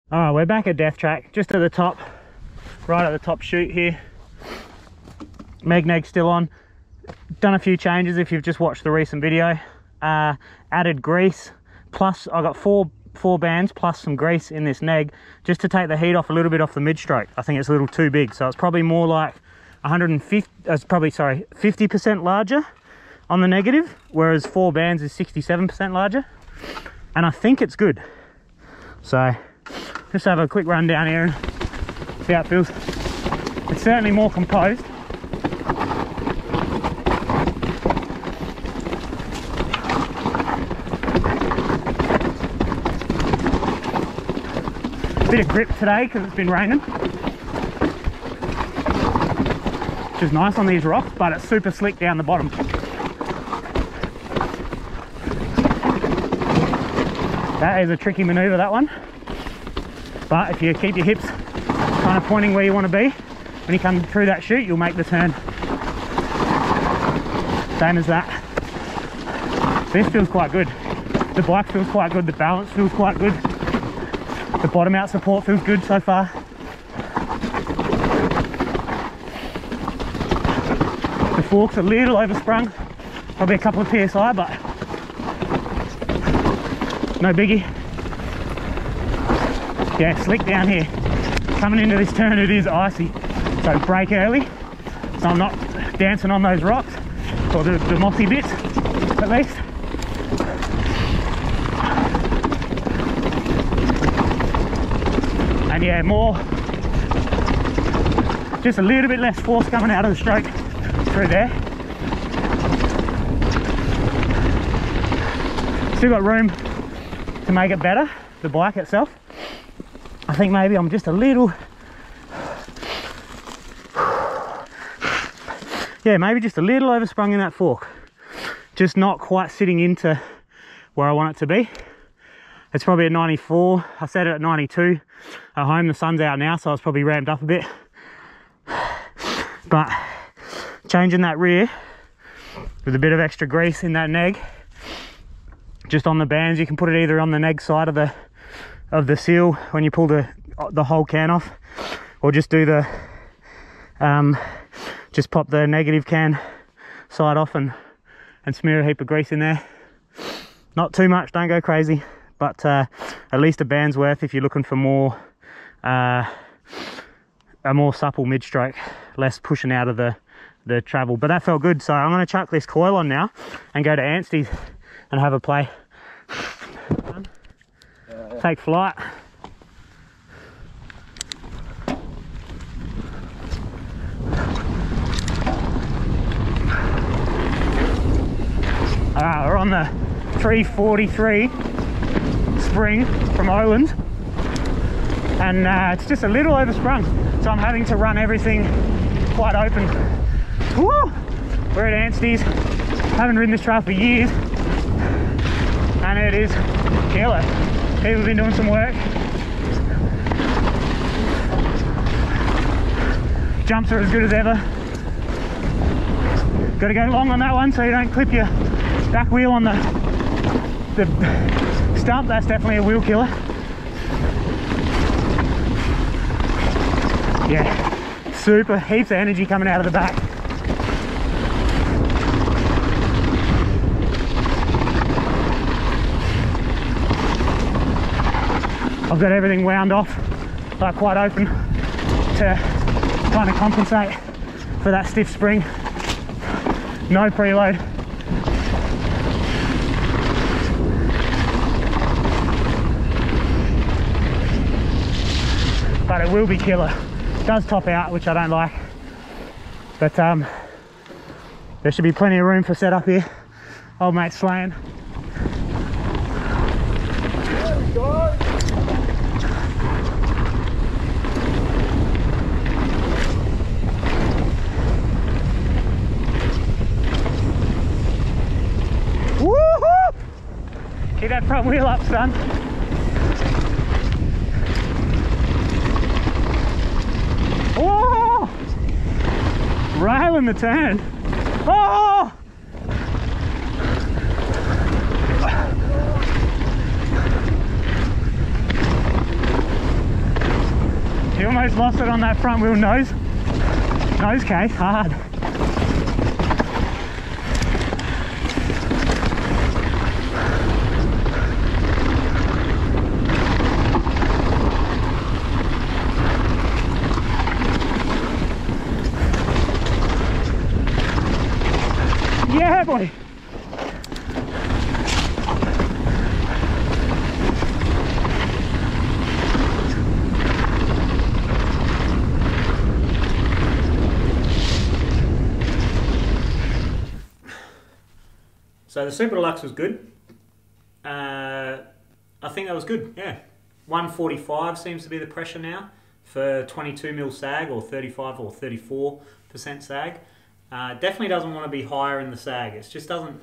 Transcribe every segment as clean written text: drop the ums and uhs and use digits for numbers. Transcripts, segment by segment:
All right, we're back at Death Track, just at the top, right at the top chute here. Megneg still on. Done a few changes if you've just watched the recent video. Added grease, plus I got four bands plus some grease in this neg, just to take the heat off a little bit off the mid-stroke. I think it's a little too big, so it's probably more like 50% larger on the negative, whereas 4 bands is 67% larger, and I think it's good. So just have a quick run down here and see how it feels. It's certainly more composed. Bit of grip today because it's been raining, which is nice on these rocks, but it's super slick down the bottom. That is a tricky maneuver, that one. But if you keep your hips kind of pointing where you want to be, when you come through that chute, you'll make the turn. Same as that. This feels quite good. The bike feels quite good. The balance feels quite good. The bottom out support feels good so far. The fork's a little oversprung. Probably a couple of PSI, but no biggie. Yeah, slick down here. Coming into this turn, it is icy, so brake early, so I'm not dancing on those rocks, or the mossy bits at least. And yeah, just a little bit less force coming out of the stroke through there. Still got room to make it better, the bike itself. I think maybe I'm just a little, yeah, maybe just a little oversprung in that fork. Just not quite sitting into where I want it to be. It's probably at 94. I set it at 92 at home. The sun's out now, so I was probably ramped up a bit. But changing that rear with a bit of extra grease in that neg, just on the bands. You can put it either on the neg side of the seal when you pull the whole can off, or just do the just pop the negative can side off and smear a heap of grease in there. Not too much, don't go crazy, but at least a band's worth if you're looking for more a more supple mid-stroke, less pushing out of the travel. But that felt good, so I'm going to chuck this coil on now and go to Anstey's and have a play. Take flight. We're on the 343 Spring from Ohlins, and it's just a little oversprung, so I'm having to run everything quite open. Woo! We're at Anstey's. Haven't ridden this trail for years, and it is killer. People have been doing some work. Jumps are as good as ever. Got to go long on that one so you don't clip your back wheel on the stump. That's definitely a wheel killer. Yeah, super, heaps of energy coming out of the back. I've got everything wound off, like quite open, to kind of compensate for that stiff spring. No preload. But it will be killer. It does top out, which I don't like, but there should be plenty of room for setup here. Old mate slaying. There we go. Woohoo! Keep that front wheel up, son. Oh! Railing the turn. Oh! almost lost it on that front wheel nose case, hard. Yeah, boy. So the Superdeluxe was good. I think that was good, yeah. 145 seems to be the pressure now for 22mm sag, or 35 or 34% sag. Definitely doesn't want to be higher in the sag. It just doesn't,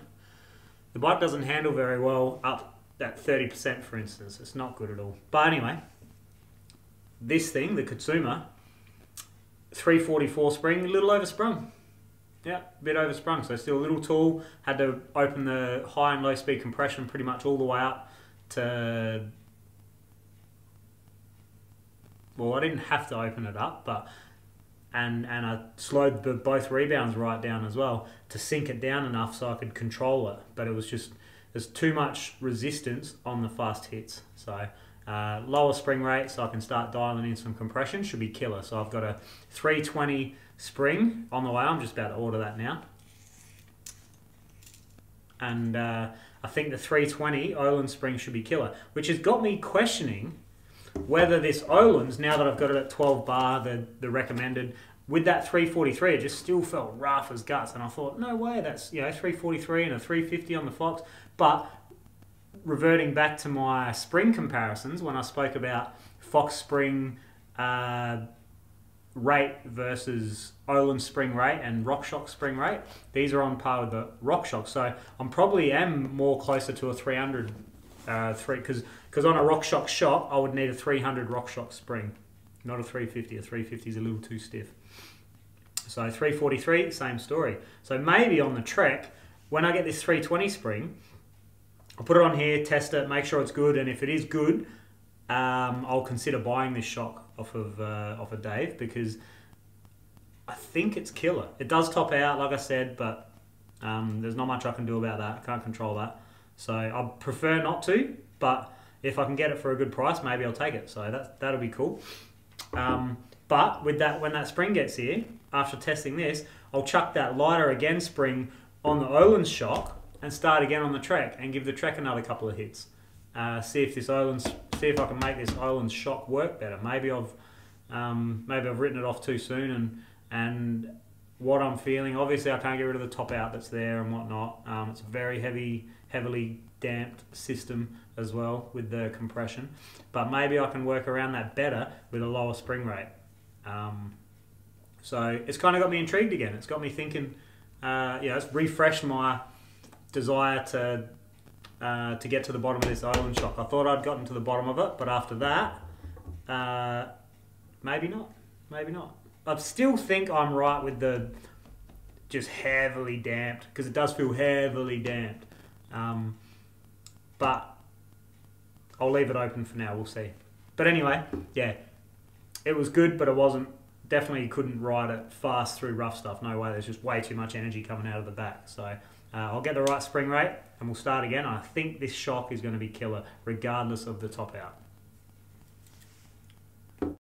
the bike doesn't handle very well up at 30%, for instance. It's not good at all. But anyway, this thing, the Kitsuma, 344 spring, a little oversprung. Yeah, a bit oversprung, so still a little tall. Had to open the high and low speed compression pretty much all the way up to, well, I didn't have to open it up, but and I slowed both rebounds right down as well to sink it down enough so I could control it. But it was just, there's too much resistance on the fast hits. So lower spring rate so I can start dialing in some compression should be killer. So I've got a 320 spring on the way. I'm just about to order that now. And I think the 320 Ohlins Spring should be killer, which has got me questioning whether this Ohlins, now that I've got it at 12 bar, the recommended, with that 343, it just still felt rough as guts. And I thought, no way, that's, you know, 343 and a 350 on the Fox. But reverting back to my spring comparisons, when I spoke about Fox Spring rate versus Ohlins Spring rate and RockShox Spring rate, these are on par with the RockShox. So I'm probably am more closer to a 300, because on a RockShox shock, I would need a 300 RockShox Spring, not a 350. A 350 is a little too stiff. So 343, same story. So maybe on the trek, when I get this 320 spring, I'll put it on here, test it, make sure it's good, and if it is good, I'll consider buying this shock off of Dave, because I think it's killer. It does top out, like I said, but there's not much I can do about that. I can't control that. So I prefer not to, but if I can get it for a good price, maybe I'll take it. So that'll be cool. But with that, when that spring gets here, after testing this, I'll chuck that lighter again spring on the Ohlins shock and start again on the trek and give the trek another couple of hits. See if I can make this Ohlins shock work better. Maybe I've written it off too soon, and what I'm feeling, obviously I can't get rid of the top out that's there and whatnot. It's a very heavily damped system as well with the compression, but maybe I can work around that better with a lower spring rate. So it's kind of got me intrigued again. It's got me thinking, it's refreshed my desire to get to the bottom of this Ohlins shock. I thought I'd gotten to the bottom of it, but after that, maybe not. I still think I'm right with the just heavily damped, because it does feel heavily damped. But I'll leave it open for now, we'll see. But anyway, yeah, it was good, but it wasn't, definitely couldn't ride it fast through rough stuff. No way, there's just way too much energy coming out of the back. So I'll get the right spring rate and we'll start again. I think this shock is going to be killer regardless of the top out.